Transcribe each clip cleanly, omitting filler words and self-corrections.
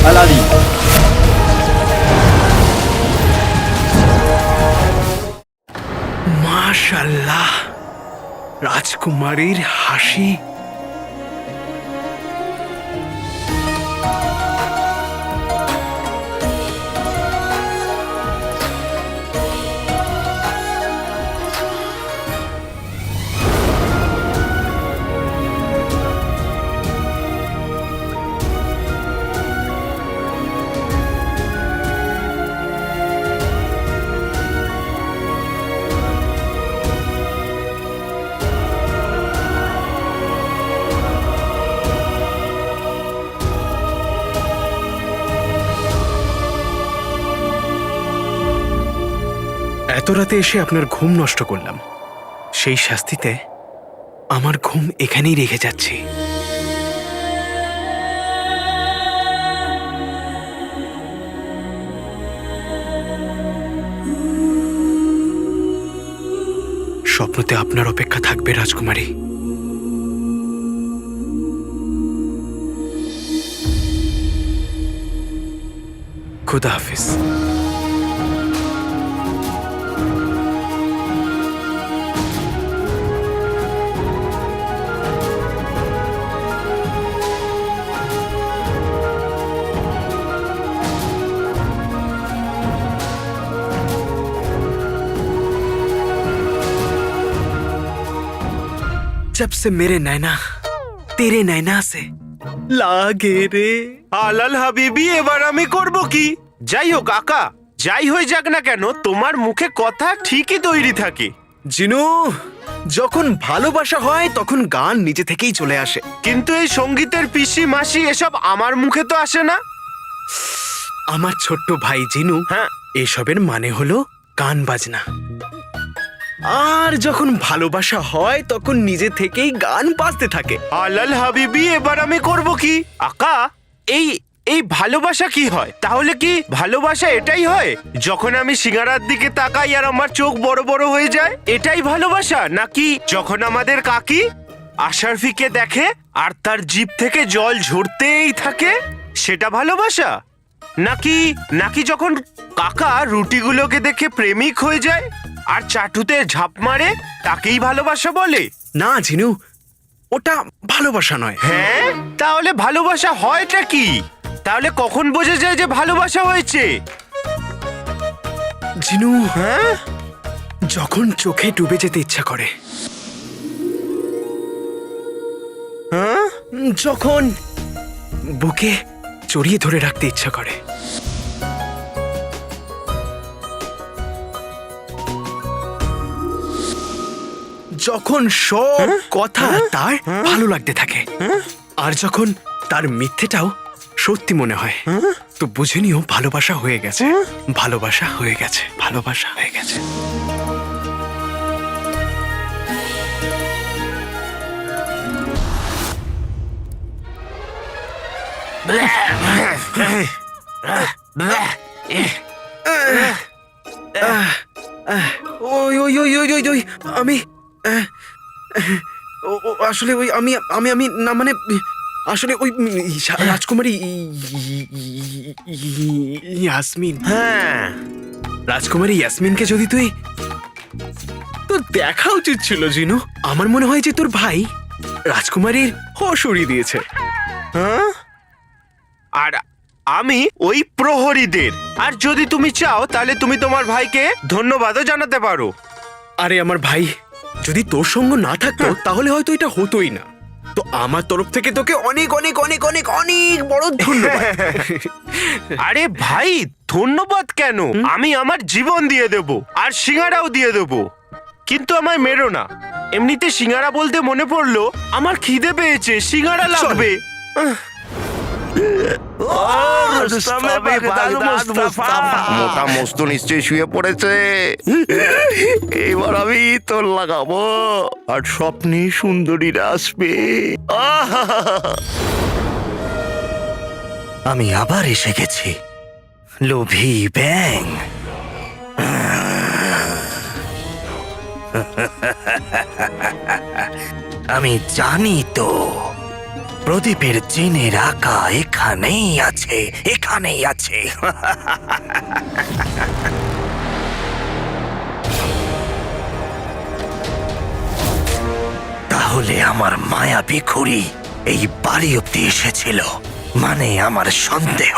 আলাদি। মাশাআল্লাহ, রাজকুমারীর হাসি। এত রাতে এসে আপনার ঘুম নষ্ট করলাম, সেই শাস্তিতে আমার ঘুম এখানেই রেখে যাচ্ছি। স্বপ্নতে আপনার অপেক্ষা থাকবে রাজকুমারী। খুদা হাফিজ। जब से मेरे नैना तेरे नैना से লাগে রে। আলাল হাবিবি, এবার আমি করব কি? যাই হোক আকা, যাই হয়ে যাক না কেন, তোমার মুখে কথা ঠিকই তৈরি থাকে। জিনু, যখন ভালোবাসা হয় তখন গান নিজে থেকেই চলে আসে। কিন্তু এই সঙ্গীতের পিসি মাসি এসব আমার মুখে তো আসে না। আমার ছোট্ট ভাই জিনু, হ্যাঁ, এসবের মানে হলো গান বাজনা। আর যখন ভালোবাসা হয় তখন নিজে থেকেই গান বাজতে থাকে। আলাল হাবিবি, এবার আমি করব কি? আকা, এই এই ভালোবাসা কি হয়? তাহলে কি ভালোবাসা এটাই হয় যখন আমি সিঙ্গারার দিকে তাকাই আর আমার চোখ বড় বড় হয়ে যায়? এটাই ভালোবাসা? নাকি যখন আমাদের কাকি আশারফিকে দেখে আর তার জিভ থেকে জল ঝরতেই থাকে, সেটা ভালোবাসা? নাকি নাকি যখন কাকা রুটিগুলোকে দেখে প্রেমিক হয়ে যায় আর চাটুতে ঝাঁপ মারে, তাকেই ভালোবাসা বলে? না জিনু, ওটা ভালোবাসা নয়। হ্যাঁ, তাহলে ভালোবাসা হয়টা কি? তাহলে কখন বোঝা যায় যে ভালোবাসা হয়েছে? জিনু, হ্যাঁ, যখন চোখে ডুবে যেতে ইচ্ছা করে, হ্যাঁ, যখন বুকে জড়িয়ে ধরে রাখতে ইচ্ছা করে, যখন সব কথা তার ভালো লাগতে থাকে, আর যখন তার মিথ্যেটাও সত্যি মনে হয়, তো বুঝে নিও ভালোবাসা হয়ে গেছে। ভালোবাসা হয়ে গেছে, ভালোবাসা হয়ে গেছে। ওই ওই ওই ওই ওই ওই আমি আসলে ওই আমি আমি আমি না মানে আসলে ওই রাজকুমারী ইয়াসমিন। হ্যাঁ, রাজকুমারী ইয়াসমিনকে যদি তুই, তোর দেখা উচিত ছিল জিনু। আমার মনে হয় যে তোর ভাই রাজকুমারীর হোশ উড়িয়ে দিয়েছে। হ্যাঁ, আর আমি ওই প্রহরীদের। আর যদি তুমি চাও তাহলে তুমি তোমার ভাইকে ধন্যবাদও জানাতে পারো। আরে আমার ভাই যদি তোর সঙ্গ না থাকতো তাহলে হয়তো এটা হতোই না। তো আমার তরফ থেকে তোকে অনেক অনেক অনেক অনেক অনেক বড় ধন্যবাদ। আরে ভাই, ধন্যবাদ কেন? আমি আমার জীবন দিয়ে দেব আর সিঙ্গারাও দিয়ে দেব, কিন্তু আমায় মেরো না। এমনিতে সিঙ্গারা বলতে মনে পড়লো, আমার খিদে পেয়েছে, সিঙ্গারা লাগবে। মোটা মস্ত নিশ্চয়ই শুয়ে পড়েছে। এবার আমি তোর লাগাবো আর স্বপ্নে সুন্দরীরা আসবে। আমি আবার এসে গেছি, লোভী ব্যাং। আমি জানি তো প্রদীপের জিনের আঁকা এখানেই আছে, এখানেই আছে। তাহলে আমার মায়াবী খুড়ি এই বাড়ি অব্দি এসেছিল, মানে আমার সন্দেহ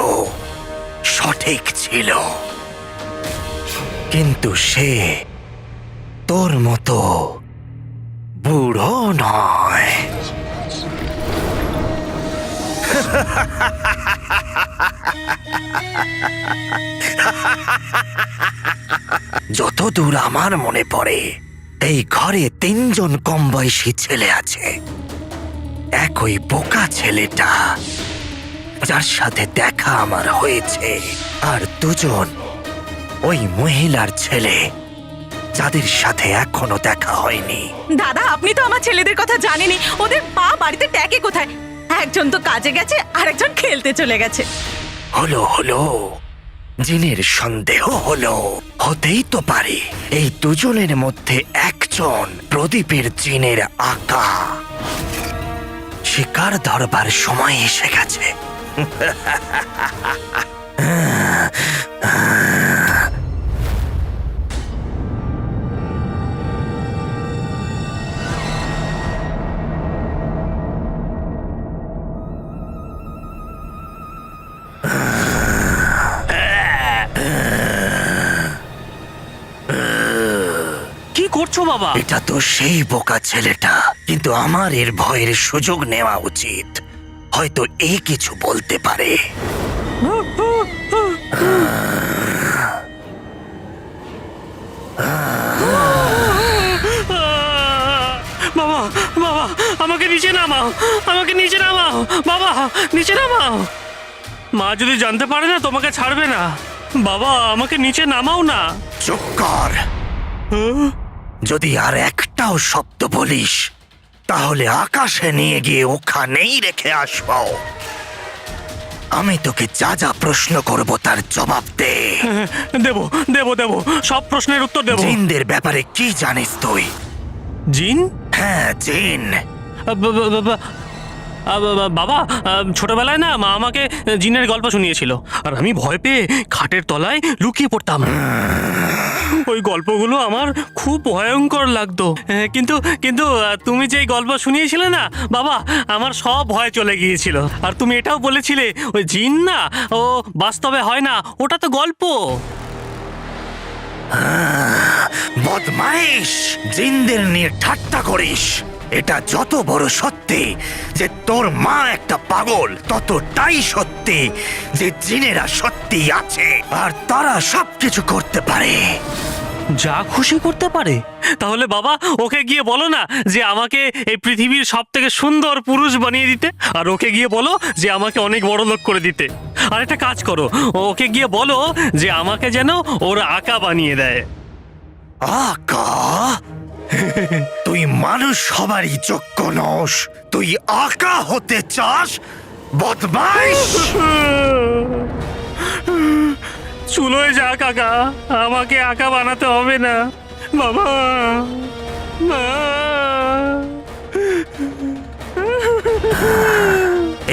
সঠিক ছিল। কিন্তু সে তোর মতো বুড়ো নয়। যতদূর আমার মনে পড়ে, এই ঘরে 3 জন কম বয়সী ছেলে আছে। এক ওই বোকা ছেলেটা যার সাথে দেখা আমার হয়েছে, আর 2 জন ওই মহিলার ছেলে যাদের সাথে এখনো দেখা হয়নি। দাদা, আপনি তো আমার ছেলেদের কথা জানেনই। ওদের পা বাড়িতে ট্যাকে কোথায়? একজন তো কাজে গেছে, আর একজন খেলতে চলে গেছে। হলো জিনের সন্দেহ হলো, হতেই তো পারে এই 2 জনের মধ্যে একজন প্রদীপের জিনের আঁকা। শিকার ধরবার সময় এসে গেছে। কি করছো বাবা? এটা তো সেই বোকা ছেলেটা, কিন্তু আমার এর ভয়ের সুযোগ নেওয়া উচিত। হয়তো এই কিছু বলতে পারে। বাবা, বাবা, আমাকে নিচে নামাও, আমাকে নিচে নামাও, বাবা, নিচে নামাও। মা যদি জানতে পারে না, তোমাকে ছাড়বে না। বাবা, আমাকে নিচে নামাও না। চুপ কর। যদি আর একটাও শব্দ বলিস, তাহলে আকাশে নিয়ে গিয়ে ওখানেই রেখে আসবো। আমি তোকে যা যা প্রশ্ন করব তার জবাব দে। দেবো দেবো দেবো, সব প্রশ্নের উত্তর দেবো। জিনদের ব্যাপারে কি জানিস তুই? জিন? হ্যাঁ, জিন। বাবা, ছোটবেলায় না মা আমাকে জিনের গল্প শুনিয়েছিল, আর আমি ভয় পেয়ে খাটের তলায় লুকিয়ে পড়তাম। ওই গল্পগুলো আমার খুব ভয়ঙ্কর লাগতো। কিন্তু কিন্তু তুমি যে গল্প শুনিয়েছিলে না বাবা, আমার সব ভয় চলে গিয়েছিল। আর তুমি এটাও বলেছিলে ওই জিন না, ও বাস্তবে হয় না, ওটা তো গল্প। বদমাইশ! জিনদের নিয়ে ঠাট্টা করিস। এটা যত বড় সত্যি যে তোর মা একটা পাগল, ততটাই সত্যি যে জিনেরা সত্যি আছে, আর তারা সবকিছু করতে পারে। যা খুশি করতে পারে? তাহলে বাবা, ওকে গিয়ে বলো না যে আমাকে এই পৃথিবীর সব থেকে সুন্দর পুরুষ বানিয়ে দিতে, আর ওকে গিয়ে বলো যে আমাকে অনেক বড় লোক করে দিতে। আর একটা কাজ করো, ওকে গিয়ে বলো যে আমাকে যেন ওর আঁকা বানিয়ে দেয়। আকা? তুই মানুষ হবারই যোগ্য নস, তুই আকা হতে চাস? বদমাইশ! চুলোয় যা কাকা, আমাকে আঁকা বানাতে হবে না বাবা। মা!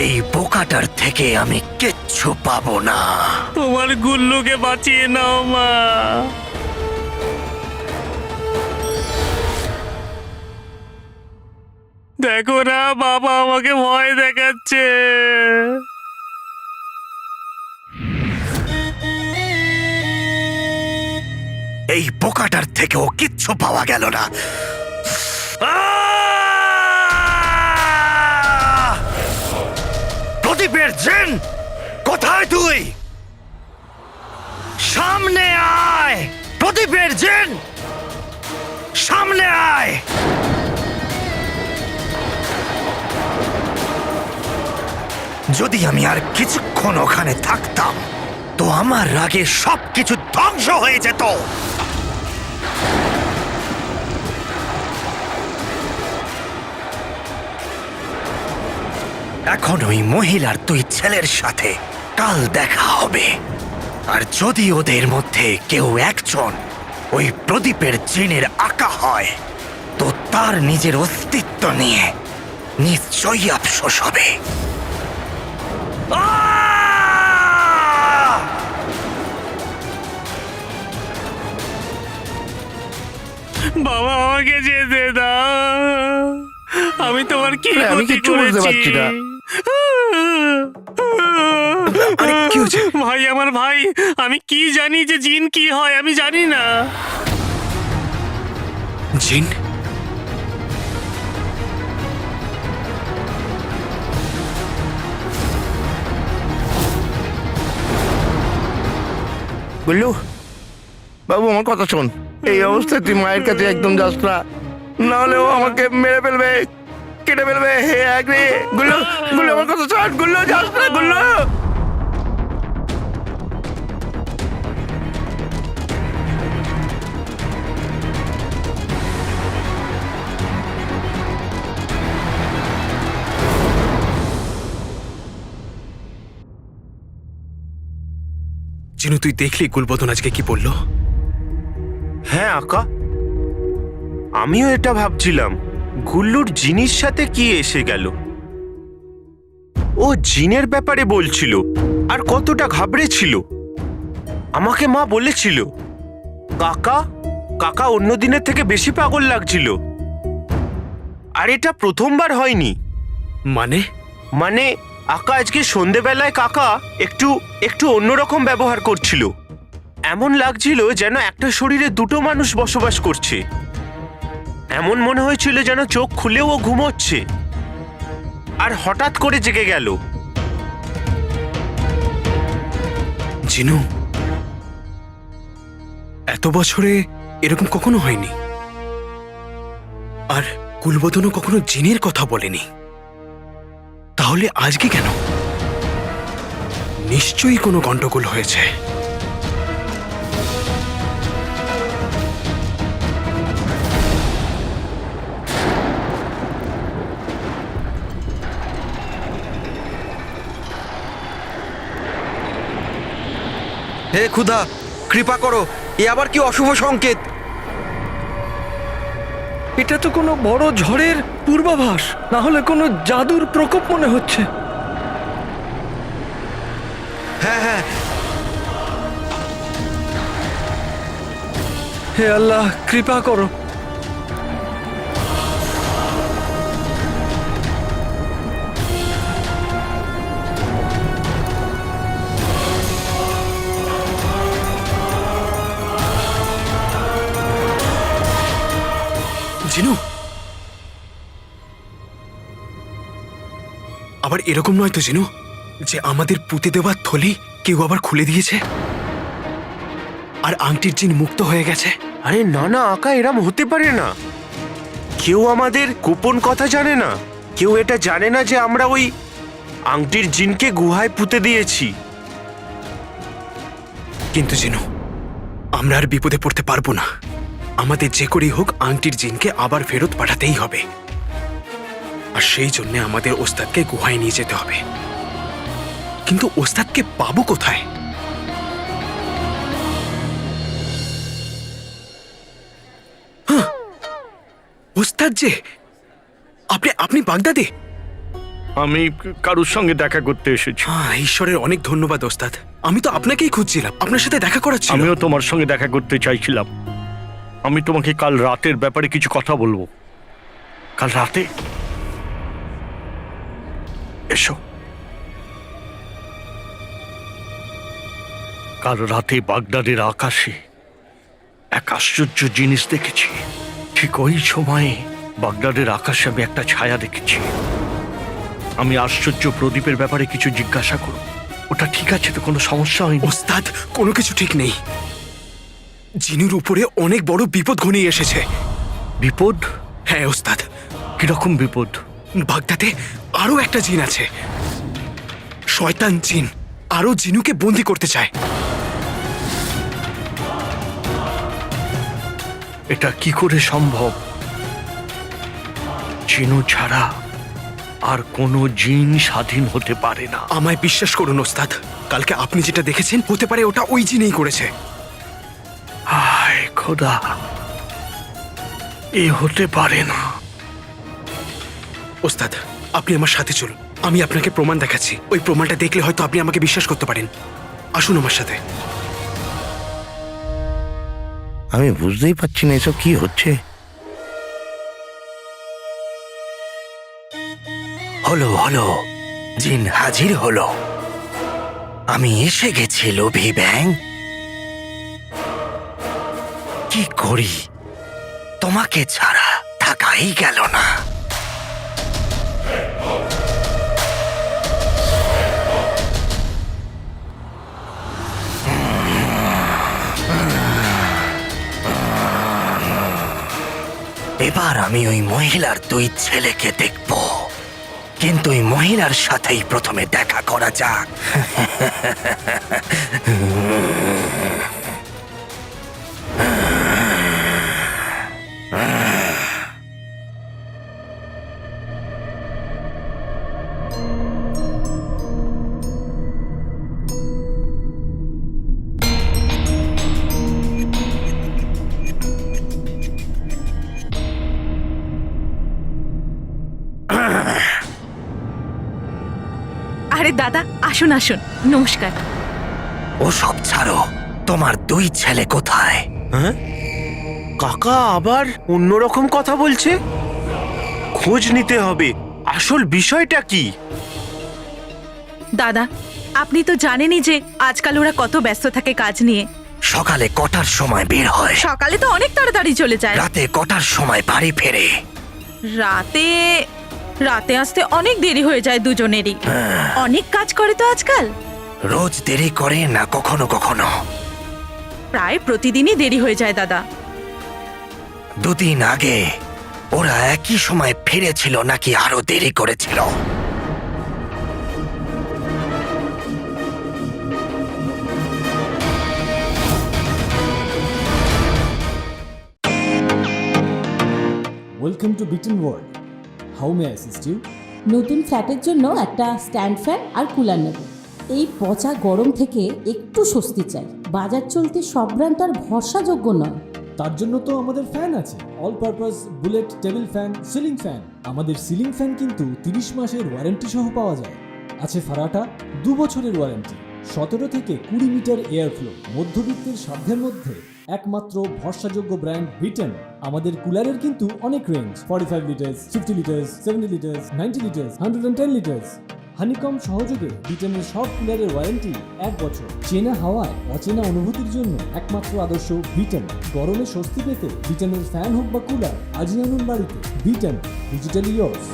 এই বোকাটার থেকে আমি কিচ্ছু পাবো না। তোমার গুল্লুকে বাঁচিয়ে নাও মা। দেখো না বাবা, আমাকে ভয় দেখাচ্ছে। এই বোকাটার থেকেও কিচ্ছু পাওয়া গেল না। প্রদীপের জিন, কোথায় তুই? সামনে আয়! প্রদীপের জিন, সামনে আয়! যদি আমি আর কিছুক্ষণ ওখানে থাকতাম, তো আমার রাগে সবকিছু ধ্বংস হয়ে যেত। এখন ওই মহিলার 2 ছেলের সাথে কাল দেখা হবে, আর যদি ওদের মধ্যে কেউ একজন ওই প্রদীপের জিনের আঁকা হয়, তো তার নিজের অস্তিত্ব নিয়ে নিশ্চয়ই আফসোস হবে। বাবা আমাকে যেতে দাও, আমি তোমার কি আমি ক্ষতি কিচ্ছু বুঝতে করেছি? পারছি না। আরে কি হয়েছে? ভাই আমার ভাই, আমি কি জানি যে জিন কি হয়, আমি জানি না। জিন? গুল্লু বাবু, আমার কথা শোন। এই অবস্থায় তুই মায়ের কাছে একদম যাস না, নাহলে ও আমাকে মেরে ফেলবে, কেটে ফেলবে। হে আগ্রে গুল্লু, গুল্লু আমার কথা শোন। গুল্লু যাস না, গুল্লু। জিনু, তুই দেখলি গুলবদন আজকে কি বললো? হ্যাঁ আকা, আমিও এটা ভাবছিলাম, গুল্লুর জিনিস সাথে কি এসে গেল। ও জিনের ব্যাপারে বলছিল আর কতটা ঘাবড়েছিল। আমাকে মা বলেছিল কাকা কাকা অন্য দিনের থেকে বেশি পাগল লাগছিল। আর এটা প্রথমবার হয়নি। মানে? মানে আকা আজকে সন্ধেবেলায় কাকা একটু একটু অন্যরকম ব্যবহার করছিল। এমন লাগছিল যেন একটা শরীরে দুটো মানুষ বসবাস করছে। এমন মনে হয়েছিল যেন চোখ খুলেও ও ঘুমোচ্ছে, আর হঠাৎ করে জেগে গেল। জিনু, এত বছরে এরকম কখনো হয়নি। আর গুলবদনও কখনো জিনের কথা বলেনি, তাহলে আজকে কেন? নিশ্চয়ই কোনো গন্ডগোল হয়েছে। হে খুদা, কৃপা করো, এ আবার কি অশুভ সংকেত? এটা তো কোনো বড় ঝড়ের পূর্বাভাস, না হলে কোনো জাদুর প্রকোপ মনে হচ্ছে। হ্যাঁ হ্যাঁ, হে আল্লাহ, কৃপা করো। জিনু, আবার এরকম নয় তো জিনু যে আমাদের পুঁতে দেওয়া থলি কেউ আবার খুলে দিয়েছে আর আংটির জিন মুক্ত হয়ে গেছে? আরে না না আকা, এরম হতে পারে না। কেউ আমাদের গোপন কথা জানে না। কেউ এটা জানে না যে আমরা ওই আংটির জিনকে গুহায় পুঁতে দিয়েছি। কিন্তু জিনু, আমরা আর বিপদে পড়তে পারবো না। আমাদের যে করেই হোক আংটির জিনকে আবার ফেরত পাঠাতেই হবে, আর সেই জন্য আমাদের ওস্তাদকে গুহায় নিয়ে যেতে হবে। কিন্তু ওস্তাদকে পাবো কোথায়? হ্যাঁ, ওস্তাদ যে আপনি আপনি বাগদাদে? আমি কারুর সঙ্গে দেখা করতে এসেছি। হ্যাঁ, ঈশ্বরের অনেক ধন্যবাদ ওস্তাদ। আমি তো আপনাকেই খুঁজছিলাম, আপনার সাথে দেখা করার ছিল। আমিও তোমার সঙ্গে দেখা করতে চাইছিলাম। আমি তোমাকে কাল রাতের ব্যাপারে কিছু কথা বলবো। কাল রাতে এসো। কাল রাতে বাগদাদের আকাশে এক আশ্চর্য জিনিস দেখেছি। ঠিক ওই সময়ে বাগদাদের আকাশে আমি একটা ছায়া দেখেছি। আমি আশ্চর্য প্রদীপের ব্যাপারে কিছু জিজ্ঞাসা করব। ওটা ঠিক আছে তো? কোনো সমস্যা হয়নি? ওস্তাদ, কোনো কিছু ঠিক নেই। জিনুর উপরে অনেক বড় বিপদ ঘনিয়ে এসেছে। বিপদ? হ্যাঁ ওস্তাদ। কিরকম বিপদ? বাগদাদে আরো একটা জিন আছে, শয়তান জিন। আরো জিনুকে বন্দি করতে চায়। এটা কি করে সম্ভব? জিনু ছাড়া আর কোনো জিন স্বাধীন হতে পারে না। আমায় বিশ্বাস করুন ওস্তাদ, কালকে আপনি যেটা দেখেছেন হতে পারে ওটা ওই জিনেই করেছে। হায় খোদা, এ হতে পারে না। ওস্তাদ, আপনি আমার সাথে চলুন, আমি আপনাকে প্রমাণ দেখাচ্ছি। ওই প্রমাণটা দেখলে হয়তো আপনি আমাকে বিশ্বাস করতে পারেন। আসুন আমার সাথে। আমি বুঝতেই পারছি না এসব কি হচ্ছে। হলো হলো, জিন হাজির হলো। আমি এসে গেছি লোভী ব্যাং। কি করি, তোমাকে ছাড়া থাকাই গেল না। এবার আমি ওই মহিলার 2 ছেলেকে দেখব, কিন্তু ওই মহিলার সাথেই প্রথমে দেখা করা যাক। আরে দাদা, আসুন আসুন, নমস্কার। ও সব ছাড়ো, তোমার 2 ছেলে কোথায়? হ্যাঁ, কাকা আবার অন্যরকম কথা বলছে। খোঁজ নিতে হবে, আসল বিষয়টা কি। দাদা, আপনি তো জানেনই যে আজকাল ওরা কত ব্যস্ত থাকে কাজ নিয়ে। সকালে কটার সময় বের হয়? সকালে তো অনেক তাড়াতাড়ি চলে যায়। রাতে কটার সময় বাড়ি ফেরে? রাতে রাতে আসতে অনেক দেরি হয়ে যায় দুজনেরই। অনেক কাজ করে তো আজকাল। রোজ দেরি করে না কখনো কখনো? প্রায় প্রতিদিনই দেরি হয়ে যায় দাদা। 2 দিন আগে ওরা একই সময় ফিরেছিল নাকি আরো দেরি করেছিল? Welcome to beaten world. How may assist you? নতুন ফ্ল্যাটের জন্য একটা স্ট্যান্ড ফ্যান আর কুলার নেব। এই পচা গরম থেকে একটু স্বস্তি চাই। বাজার চলতে সব ব্র্যান্ড আর ভরসাযোগ্য নয়। তার জন্য তো আমাদের ফ্যান আছে, all purpose bullet table fan, ceiling fan. আমাদের সিলিং ফ্যান কিন্তু 30 মাসের ওয়ারেন্টি সহ পাওয়া যায়। আছে ফারাটা 2 বছরের ওয়ারেন্টি, 17 থেকে 20 মিটার এয়ার ফ্লো, মধ্যবিত্তের সাধ্যের মধ্যে একমাত্র ভরসাযোগ্য ব্র্যান্ড বিটেন। আমাদের কুলারের কিন্তু অনেক range, 45 litres, 50 litres, 70 litres, 90 litres, 110 litres. Honeycomb সহযোগে বিটেনের সব কুলারের ওয়ারেন্টি 1 বছর। চেনা হাওয়ায় অচেনা অনুভূতির জন্য একমাত্র আদর্শ বিটেন। গরমে স্বস্তি পেতে বিটেনের ফ্যান হোক বা কুলার, আজই আনুন বাড়িতে। Beaten, digitally yours.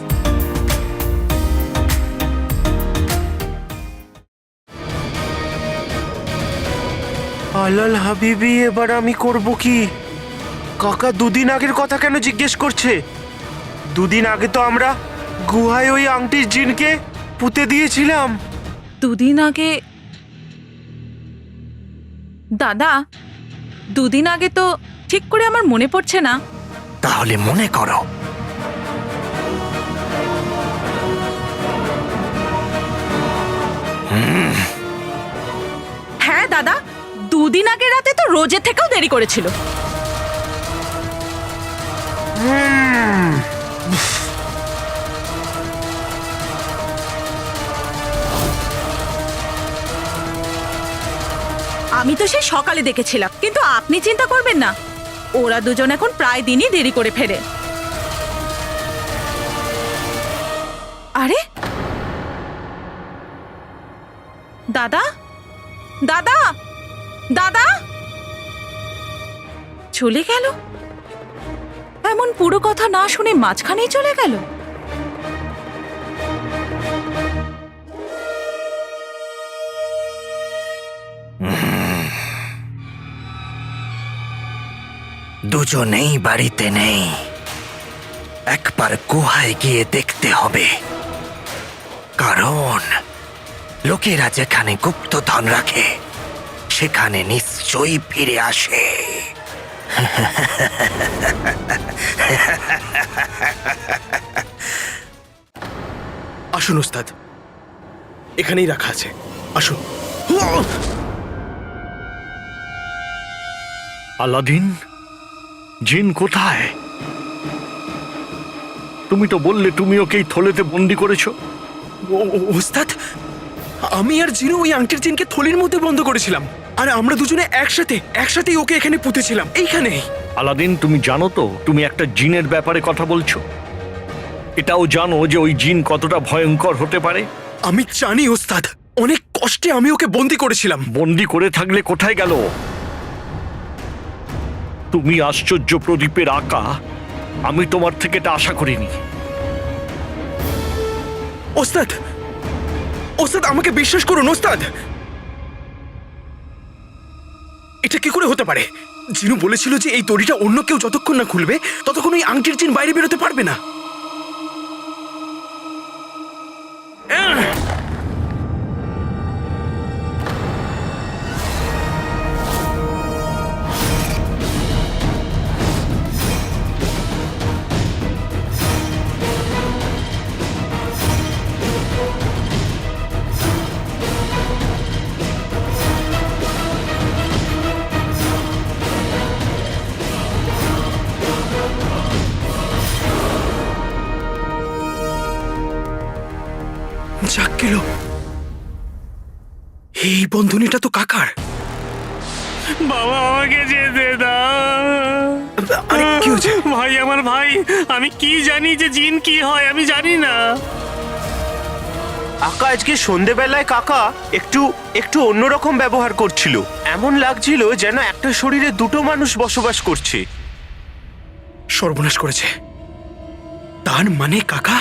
আলাল হাবিবি, এবার আমি করব কি? কাকা 2 দিন আগের কথা কেন জিজ্ঞেস করছে? 2 দিন আগে তো আমরা গুহায় ওই আংটির জিনকে পুঁতে দিয়েছিলাম। 2 দিন আগে? দাদা, 2 দিন আগে তো ঠিক করে আমার মনে পড়ছে না। তাহলে মনে করো। হ্যাঁ দাদা, 2 দিন আগে রাতে তো রোজের থেকেও দেরি করেছিল। আমি তো সেই সকালে দেখেছিলাম, কিন্তু আপনি চিন্তা করবেন না, ওরা দুজন এখন প্রায় দিনই দেরি করে ফেরে। আরে দাদা, দাদা, দাদা চলে গেল। এমন পুরো কথা না শুনে মাঝখানেই চলে গেল। দুজনেই বাড়িতে নেই। একবার গুহায় গিয়ে দেখতে হবে, কারণ লোকেরা যেখানে গুপ্তধন রাখে সেখানে নিশ্চয়ই ফিরে আসে। আসুন ওস্তাদ, এখানেই রাখা আছে, আসুন। আলাদিন, জিন কোথায়? তুমি তো বললে তুমি ওকে এই থলেতে বন্দি করেছো। ওস্তাদ, আমি আর জিনু ওই আংটির চেনকে থলির মধ্যে বন্ধ করেছিলাম, আর আমরা দুজনে একসাথেই ওকে এখানে পুঁতেছিলাম, এইখানে। আলাদিন, তুমি জানো তো তুমি একটা জিনের ব্যাপারে কথা বলছো? এটাও জানো যে ওই জিন কতটা ভয়ঙ্কর হতে পারে? আমি জানি ওস্তাদ, অনেক কষ্টে আমি ওকে বন্দি করেছিলাম। বন্দি করে থাকলে কোথায় গেল? তুমি আশ্চর্য প্রদীপের আঁকা, আমি তোমার থেকে এটা আশা করিনি। ওস্তাদ, আমাকে বিশ্বাস করুন ওস্তাদ, এটা কি করে হতে পারে? জিনু বলেছিল যে এই দড়িটা অন্য কেউ যতক্ষণ না খুলবে ততক্ষণ ওই আংটির জিন বাইরে বেরোতে পারবে না। যাক গেল, এই বন্ধনীটা তো কাকার। বাবা, আমাকে যেতে দাও। আরে কি হয়েছে? ভাই, আমার ভাই, আমি কি জানি যে জিন কি হয়, আমি জানি না। আকা আজকে সন্ধেবেলায় কাকা একটু অন্যরকম ব্যবহার করছিল। এমন লাগছিল যেন একটা শরীরে দুটো মানুষ বসবাস করছে। সর্বনাশ করেছে। তার মানে কাকা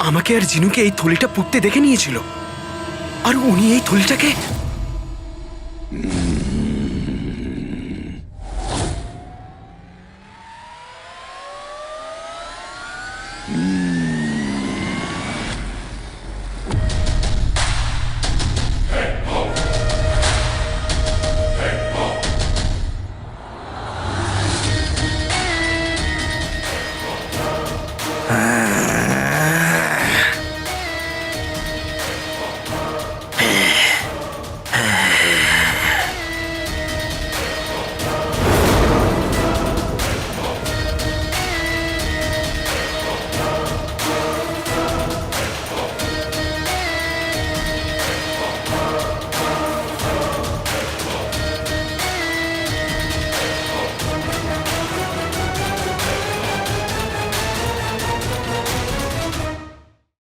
আমাকে আর জিনুকে এই থলিটা পুঁততে দেখে নিয়েছিল, আর উনি এই থলিটাকে